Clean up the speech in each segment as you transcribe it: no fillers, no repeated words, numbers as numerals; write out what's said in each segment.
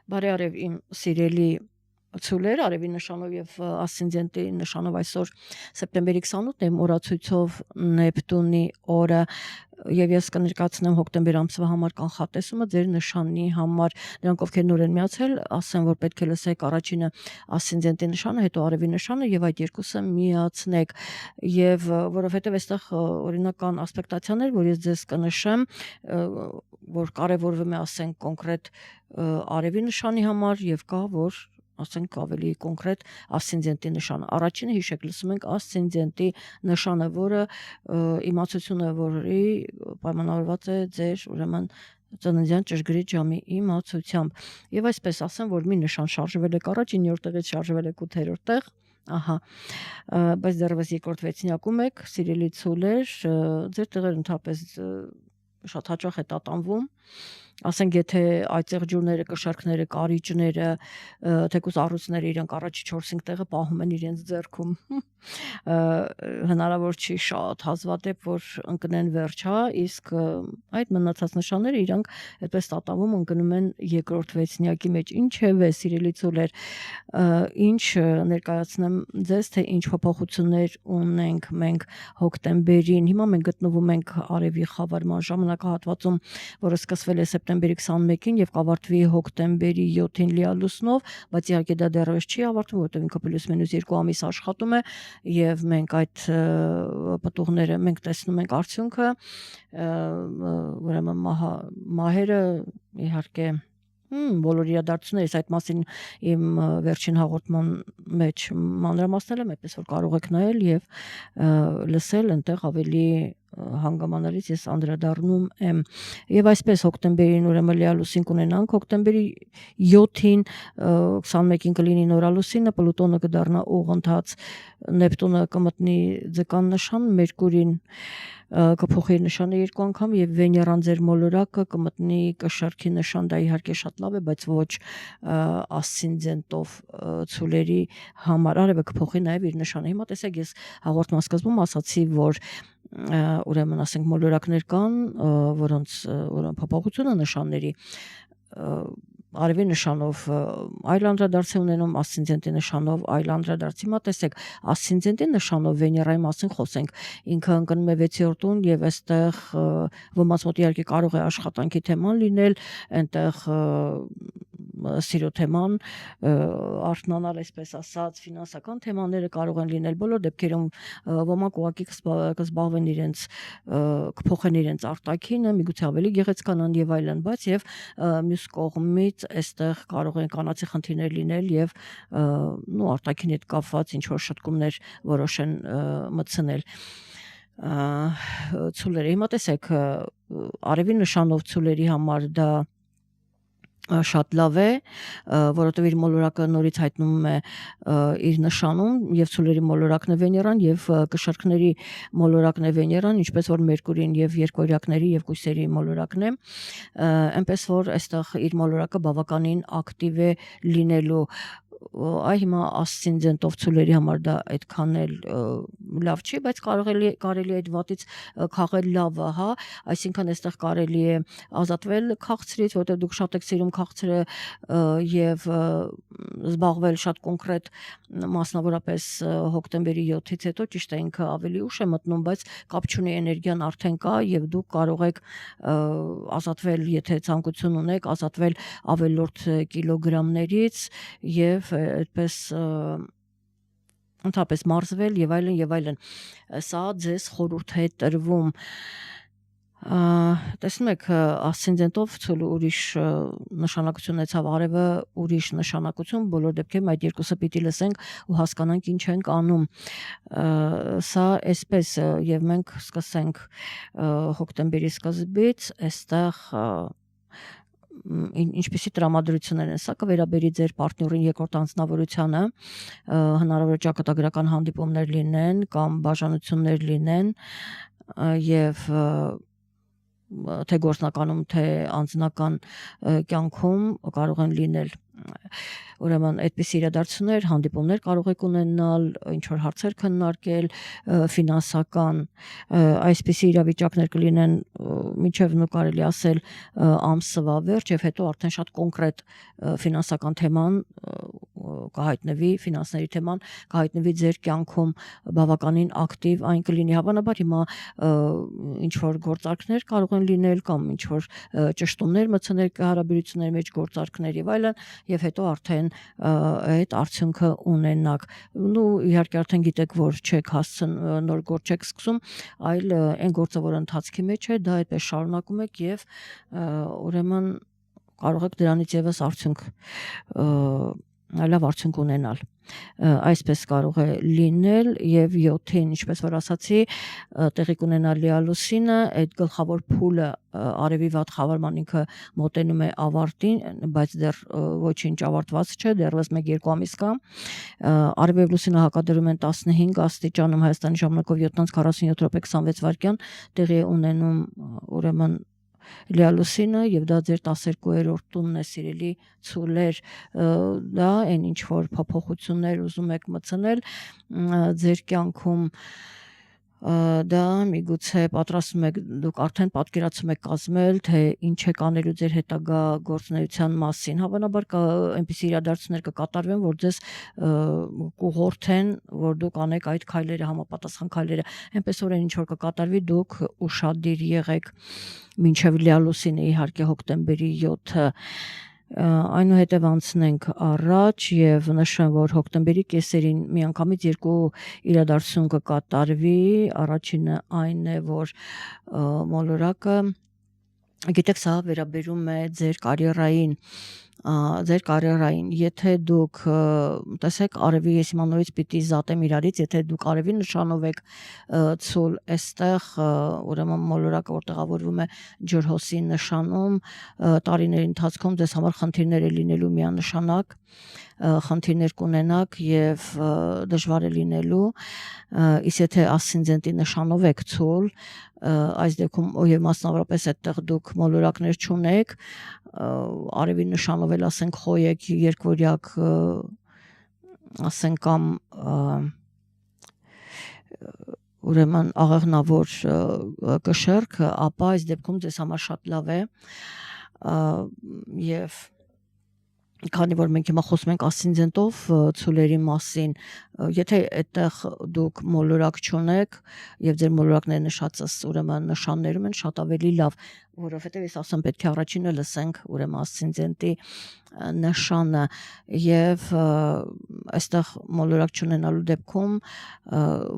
Բարի արև իմ սիրելի ցուլեր, արևի նշանով եւ ասցենդենտի նշանով այսօր սեպտեմբերի 28-ն է օրացույցով Նեպտունի օրը եւ ես կներկայացնեմ հոկտեմբեր ամսվա համար կանխատեսումը ձեր նշանի համար։ Նրանք ովքեր նոր են միացել, ասեմ, որ պետք է լսեք առաջինը ասցենդենտի նշանը, հետո արևի նշանը եւ այդ երկուսը միացնեք։ Եվ որովհետեւ այստեղ օրինական ասպեկտացիաներ, որ ես ձեզ կնշեմ, որ կարևորվում է ասենք կոնկրետ արևի նշանի համար եւ կա որ ասենք ավելի կոնկրետ ասցենդենտի նշանը։ Առաջինը հիշեք, լսում ենք ասցենդենտի նշանը, որը իմացությունը որի պայմանավորված է ձեր ուրեմն ծննդյան ճշգրիտ ժամի իմացությամբ։ Եվ այսպես ասեմ, որ մի նշան շարժվել է առաջ 9-րդ տեղից շարժվել է 8-րդ տեղ, ահա, բայց դեռևս երկրորդ վեցնյակում եք, սիրելի ցուլեր, ձեր տեղերը ընդհանրապես շատ հաճախ է տատանվում, ասենք եթե այծեղ ջուրները, կշարքները, կարիճները, թեկուզ առույցները իրենք առաջի 4-5 տեղը պահում են իրենց ձեռքում, հնարավոր չի շատ հազվադեպ, որ ընկնեն վերջ, հա, իսկ այդ մնացած նշանները իրանք այդպես տատանվում ընկնում են երկրորդ վեցնյակի մեջ, ինչևէ, սիրելի ցուլեր, ինչ ներկայացնեմ ձեզ, թե ինչ փոփոխություններ ունենք մենք հոկտեմբերին, հիմա մենք գտնվում ենք արևի խավարման ժամանակահատվածում, որը սկսվել է սեպտեմբերի 21-ին եւ կավարտվի հոկտեմբերի 7-ին լիալուսնով, բայց իհարկե դա դեռևս չի ավարտվում, որովհետեւ ինքը պլյուս-մինուս 2 ամիս աշխատում է եւ մենք այդ պտուղները մենք տեսնում ենք արդյունքը, ուրեմն մահերը իհարկե բոլոր իրադարձություններից այդ մասին իմ վերջին հաղորդման մեջ մանրամասնել եմ, այդպես որ կարող եք նայել եւ լսել, այնտեղ ավելի հանգամանալից ես անդրադառնում եմ եւ այսպես հոկտեմբերին ուրեմն լիալուսին կունենանք հոկտեմբերի 7-ին 21-ին կլինի նորալուսինը, Պլուտոնը կդառնա ուղընթաց, Նեպտունը կմտնի ձկան նշան, Մերկուրին կփոխի նշանը 2 անգամ եւ Վեներան ձեր մոլորակը կմտնի կշարքի նշան, դա իհարկե շատ լավ է, բայց ոչ ասցենդենտով ցուլերի համար, արևը կփոխի նաեւ իր նշանը։ Հիմա տեսեք, ես հաղորդման սկզբում ասացի, որ ուրեմն ասենք մոլորակներ կան, որոնց փոփոխությունը նշանների արևի նշանով այլ անդրադարձ է ունենում, ասցենդենտի նշանով այլ անդրադարձ։ Հիմա տեսեք, ասցենդենտի նշանով Վեներայի մասին խոսենք, ինքը ընկնում է 6-րդ տուն եւ այստեղ ոմանց մոտ իհարկե կարող է աշխատանքի թեման լինել, այնտեղ սիրո թեման, արթնանալ, այսպես ասած, ֆինանսական թեմաները կարող են լինել, բոլոր դեպքերում ոմանք ուղղակի կզբաղվեն իրենց, կփոխեն իրենց արտաքինը, միգուցե ավելի գեղեցկանան եւ այլն, բայց եւ մյուս կողմից այստեղ կարող են կանացի խնդիրներ լինել եւ արտաքինի հետ կապված ինչ որ շտկումներ որոշ են մտցնել ցուլերը։ Հիմա տեսեք, արևի նշանով ցուլերի համար դա շատ լավ է, որովհետև իր մոլորակը նորից հայտնում է իր նշանում եւ ցուլերի մոլորակն է Վեներան եւ կշարքների մոլորակն է Վեներան, ինչպես որ Մերկուրին եւ երկօրյակների եւ կույսերի մոլորակն է, այնպես որ այստեղ իր մոլորակը բավականին ակտիվ է լինելու հիմա ասցենդենտով ցուլերի համար դա այդքան էլ լավ չի, բայց կարելի է այդ վատից քաղել լավը, հա, այսինքն այստեղ կարելի է ազատվել քաղցրից, որտեղ դուք շատ եք սիրում քաղցրը եւ զբաղվել շատ կոնկրետ, մասնավորապես հոկտեմբերի 7-ից հետո, ճիշտ է, ինքը ավելի ուշ է մտնում, բայց կապ չունի, էներգիան արդեն կա եւ դուք կարող եք ազատվել, եթե ցանկություն ունեք, ազատվել ավելորդ կիլոգրամներից եւ այդպես ընդհանրապես մարզվել եւ այլն եւ այլն։ Սա ձեզ խորհուրդ է տրվում։ Տեսնում եք, ասցենդենտով ցուլը ուրիշ նշանակություն ունեցավ, արևը ուրիշ նշանակություն, բոլոր դեպքերում այդ երկուսը պիտի լսենք ու հասկանանք ինչ ենք անում։ Սա այսպես եւ մենք սկսենք հոկտեմբերի սկզբից, այստեղ ինչպիսի տրամադրություններ են, սա կվերաբերի ձեր պարտներին երկրորդ անձնավորությանը, հնարավոր է ճակատագրական հանդիպումներ լինեն կամ բաժանություններ լինեն եւ թե գործնականում, թե անձնական կյանքում կարող են լինել ուրեմն այդպիսի իրադարձություններ, հանդիպումներ կարող եք ունենալ, ինչ որ հարցեր քննարկել, ֆինանսական այսպիսի իրավիճակներ կլինեն մինչև նկարելի ասել ամսվա վերջ եւ հետո արդեն շատ կոնկրետ ֆինանսական թեման կհայտնվի, ֆինանսների թեման կհայտնվի ձեր կյանքում բավականին ակտիվ, այն կլինի հավանաբար հիմա ինչ որ գործարքներ կարող են լինել կամ ինչ որ ճշտումներ մտցնել հարաբերությունների մեջ գործարքներ եւ այլն եւ հետո արդեն այդ արդյունքը ունենաք ու իհարկե արդեն գիտեք որ չեք հասցն նոր գործ չեք սկսում այլ այն գործը որ ընթացքի մեջ է դա այդպես շարունակում եք եւ ուրեմն կարող եք դրանից եւս արդյունք լավ արդյունք ունենալ այսպես կարող է լինել եւ 7-ին ինչպես որ ասացի տեղի կունենալ լիալուսինը այդ գլխավոր փուլը արևի վատ խավարման ինքը մոտենում է ավարտին բայց դեռ ոչինչ ավարտված չէ դեռևս 1-2 ամիս կա արևի լուսինը հակադրում են 15 աստիճանում Հայաստանի ժամանակով 7:47 րոպե 26 վայրկյան տեղի ունենում ուրեմն լիալուսինը եւ դա ձեր 12-րդ տունն է սիրելի ցուլեր դա այն ինչ որ փոփոխություններ ուզում եք մտցնել ձեր կյանքում դա միգուցե պատրաստում եք դուք արդեն պատկերացում եք կազմել թե ինչ եք անելու ձեր հետագա գործունեության մասին հավանաբար կա այնպիսի իրադարձություններ կկատարվեն որ ձեզ կուղղորդեն որ դուք անեք այդ քայլերը համապատասխան քայլերը այնպես որ ինչ որ կկատարվի դուք ուշադիր եղեք մինչև լիալուսինը իհարկե հոկտեմբերի 7-ը այնուհետև անցնենք առաջ եւ նշեմ որ հոկտեմբերի կեսերին միանգամից երկու իրադարձություն կկատարվի առաջինը այն է որ մոլորակը գիտեք սա վերաբերում է ձեր կարիերային եթե դուք տեսեք արևի ես հիմա նորից պիտի զատեմ իրարից եթե դուք արևի նշանով եք ցուլ այստեղ ուրեմն մոլորակը որ տեղավորվում է ջրհոսի նշանում տարիների ընթացքում ձեզ համար խնդիրներ է լինելու միանշանակ խնդիրներ կունենաք եւ դժվար է լինելու իսկ եթե ասցենդենտի նշանով եք ցուլ այս դեպքում եւ մասնավորապես այդտեղ դուք մոլորակներ չունեք արևի նշանով էլ ասենք խոյեք երկվորյակ ասենք կամ ուրեմն աղեղնավոր կշեռք ապա այս դեպքում ձեզ համար շատ լավ է եւ քանի որ մենք հիմա խոսում ենք ասցենդենտով ցուլերի մասին եթե այդտեղ դուք մոլորակ չունեք եւ ձեր մոլորակները նշածս ուրեմն նշաններում են շատ ավելի լավ որովհետեւ ես ասում պետք է առաջինը լսենք ուրեմն ասցենդենտի նշանը եւ այստեղ մոլորակ չունենալու դեպքում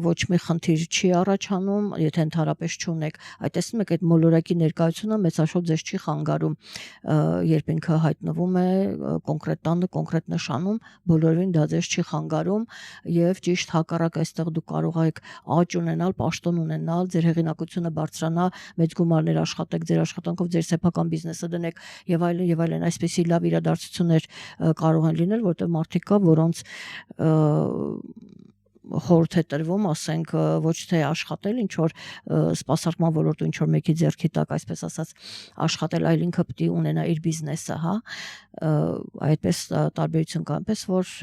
ոչ մի խնդիր չի առաջանում եթե ընդհանրապես չունեք այդ տեսնում եք այդ մոլորակի ներկայությունը մեծաշոտ ձեզ չի խանգարում երբ ինքը հայտնվում է կոնկրետ տանը կոնկրետ նշանում բոլորին դա ձեզ չի խանգարում եւ ճիշտ հակառակ այստեղ դուք կարող եք աճ ունենալ պաշտոն ունենալ ձեր հեղինակությունը բարձրանա մեծ գումարներ աշխատեք ձեր աշխատանքով ձեր սեփական բիզնեսը դնեք եւ այլն այսպեսի լավ իրադարձություններ կարող են լինել որտեղ մարդիկ կա որոնց խորհուրդ է տրվում, ասենք ոչ թե աշխատել ինչ որ սպասարկման ոլորտում ինչ որ մեկի ձեռքի տակ, այսպես ասած, աշխատել, այլ ինքը պետք է ունենա իր բիզնեսը, հա, այդպես տարբերություն կա, այնպես որ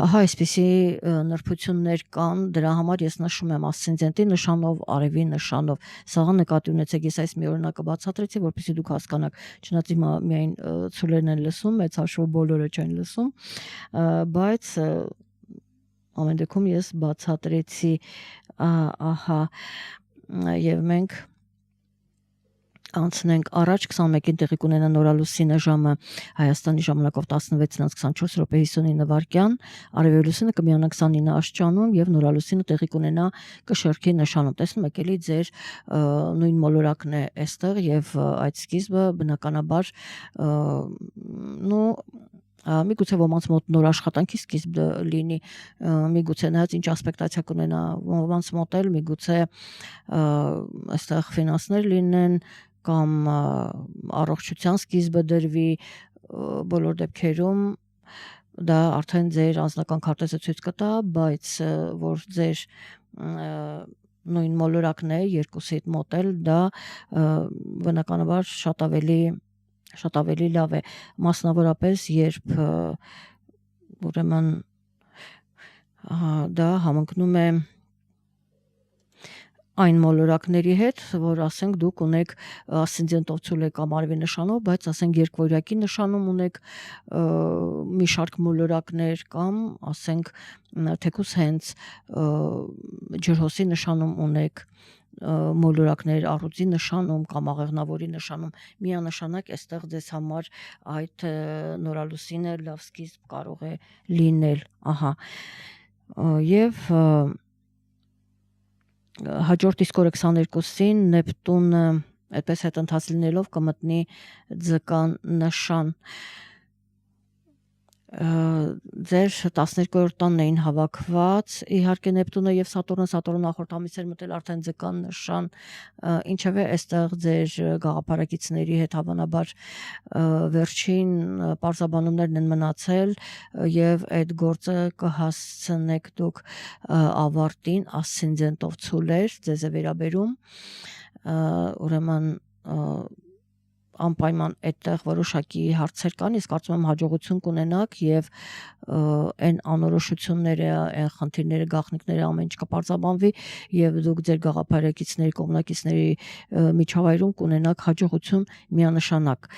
ահա այսպիսի նրբություններ կան, դրա համար ես նշում եմ ասցենդենտի նշանով, արևի նշանով, սաղ նկատի ունեցեք, ես այս մի օրինակը բացատրեցի, որպեսզի դուք հասկանաք, չնայած հիմա միայն ցուլերն են լսում, մեծ հաշվով բոլորը չեն լսում, բայց ամեն դեպքում ես բացատրեցի, ահա, եւ մենք անցնենք առաջ 21-ին տեղի կունենա նորալուսինը ժամը Հայաստանի ժամանակով 16:24 վայրկյան, արևելուսինը կմիանա 29 աստիճանում եւ նորալուսինը տեղի կունենա կշեռքի նշանում։ Տեսնում եք, էլի ձեր նույն մոլորակն է այստեղ եւ այդ սկիզբը բնականաբար միգուցե ոմանց մոտ նոր աշխատանքի սկիզբ լինի, միգուցե նայած ինչ ասպեկտացիա կունենա, ոմանց մոտ էլ միգուցե այստեղ ֆինանսներ լինեն կամ առողջության սկիզբը դրվի, բոլոր դեպքերում դա արդեն ձեր անձնական քարտեզը ցույց կտա, բայց որ ձեր նույն մոլորակն է, երկուսիդ մոտ էլ դա բնականաբար շատ ավելի շատ ավելի լավ է, մասնավորապես երբ ուրեմն դա համընկնում է այն մոլորակների հետ, որ ասենք դուք ունեք ասցենդենտով ցուլե կամ արևի նշանով, բայց ասենք երկվորյակի նշանում ունեք մի շարք մոլորակներ կամ ասենք թեկուզ հենց ջրհոսի նշանում ունեք մոլորակներ առուձի նշանում կամ աղեղնավորի նշանում, միանշանակ այստեղ ձեզ համար այդ նորալուսինը լավ սկիզբ կարող է լինել, ահա, եւ հաջորդ իսկ օրը 22-ին Նեպտունը այդպես հետընթաց լինելով կմտնի ձկան նշան, ձեր 12-րդ տանն էին հավաքված իհարկե Նեպտունը եւ Սատուրնը նախորդ ամիսեր մտել արդեն ձկան նշան, ինչևէ այստեղ ձեր գաղափարակիցների հետ հավանաբար վերջին պարզաբանումներն են մնացել եւ այդ գործը կհասցնեք դուք ավարտին ասցենդենտով ցուլեր ձեզ է վերաբերում, ուրեմն անպայման այդտեղ որոշակի հարցեր կան, իսկ կարծում եմ հաջողություն կունենաք եւ այն անորոշությունները, այն խնդիրները, գաղտնիքները ամեն ինչ կպարզաբանվի եւ դուք ձեր գաղափարակիցների, կողմնակիցների միջավայրում կունենաք հաջողություն միանշանակ։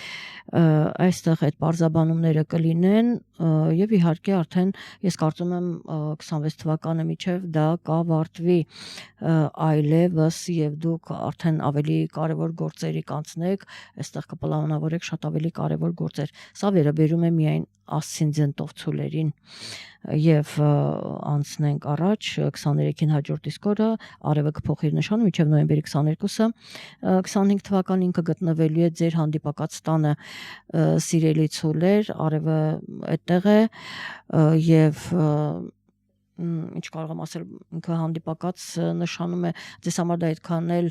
Այստեղ այդ պարզաբանումները կլինեն եւ իհարկե արդեն ես կարծում եմ 26 թվականը միջև դա կավարտվի այլևս եւ դուք արդեն ավելի կարեւոր գործերի կանցնեք, այստեղ կպլանավորեք շատ ավելի կարևոր գործեր։ Սա վերաբերում է միայն ասցենդենտով ցուլերին եւ անցնենք առաջ 23-ին հաջորդ իսկ օրը արևը կփոխի իր նշանը մինչեւ նոյեմբերի 22-ը 25 թվականին կգտնվելու է ձեր հանդիպակաց տանը սիրելի ցուլեր, արևը այդտեղ է եւ ինչ կարող եմ ասել, ինքը հանդիպակաց նշանում է ձեզ համար դա այդքան էլ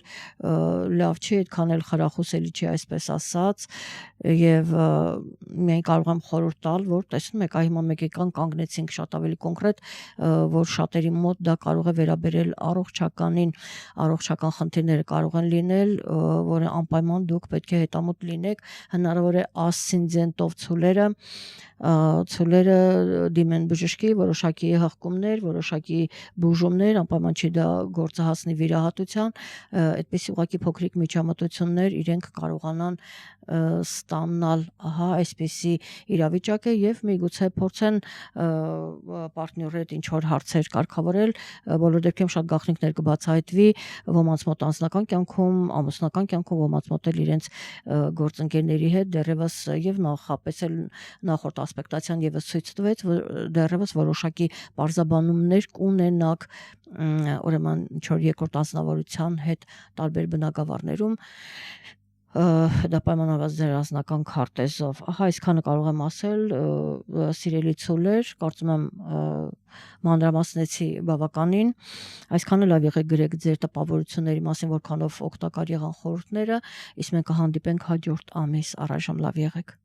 լավ չի, այդքան էլ խրախուսելի չի, այսպես ասած, եւ միայն կարող եմ խորհուրդ տալ, որ տեսնում եք, հիմա մեկական կանգնեցինք շատ ավելի կոնկրետ, որ շատերի մոտ դա կարող է վերաբերել առողջական խնդիրները կարող են լինել, որը անպայման դուք պետք է հետամուտ լինեք, հնարավոր է ասցենդենտով ցուլերը դիմեն բժշկի, որոշակի հղկումներ, որոշակի բուժումներ, անպայման չի դա գործը հասնի վիրահատության, այդպես ուղղակի փոքրիկ միջամտություններ իրենք կարողանան ստանալ, ահա այսպիսի իրավիճակ է եւ միգուցե փորձեն պարտների հետ ինչ որ հարցեր կարգավորել, բոլոր դեպքերում շատ գաղտնիքներ կբացահայտվի ոմանց մոտ անձնական կյանքում, ամուսնական կյանքում, ոմանց մոտ էլ իրենց գործընկերների հետ դեռևս եւ նախապես էլ նախորդ ասպեկտացիան եւս ցույց տվեց, որ դեռևս որոշակի պարզաբանումներ կունենաք ուրեմն ինչ որ երկրորդ անձնավորության հետ տարբեր բնակավարներում դա պայմանավորված ձեր անձնական քարտեզով, ահա այսքանը կարող եմ ասել, սիրելի ցուլեր, կարծում եմ մանրամասնեցի բավականին, այսքանը լավ եղեք գրեք ձեր տպավորությունների մասին, որքանով օգտակար եղան խորհուրդները, իսկ մենք կհանդիպենք հաջորդ ամիս, առայժմ լավ եղեք։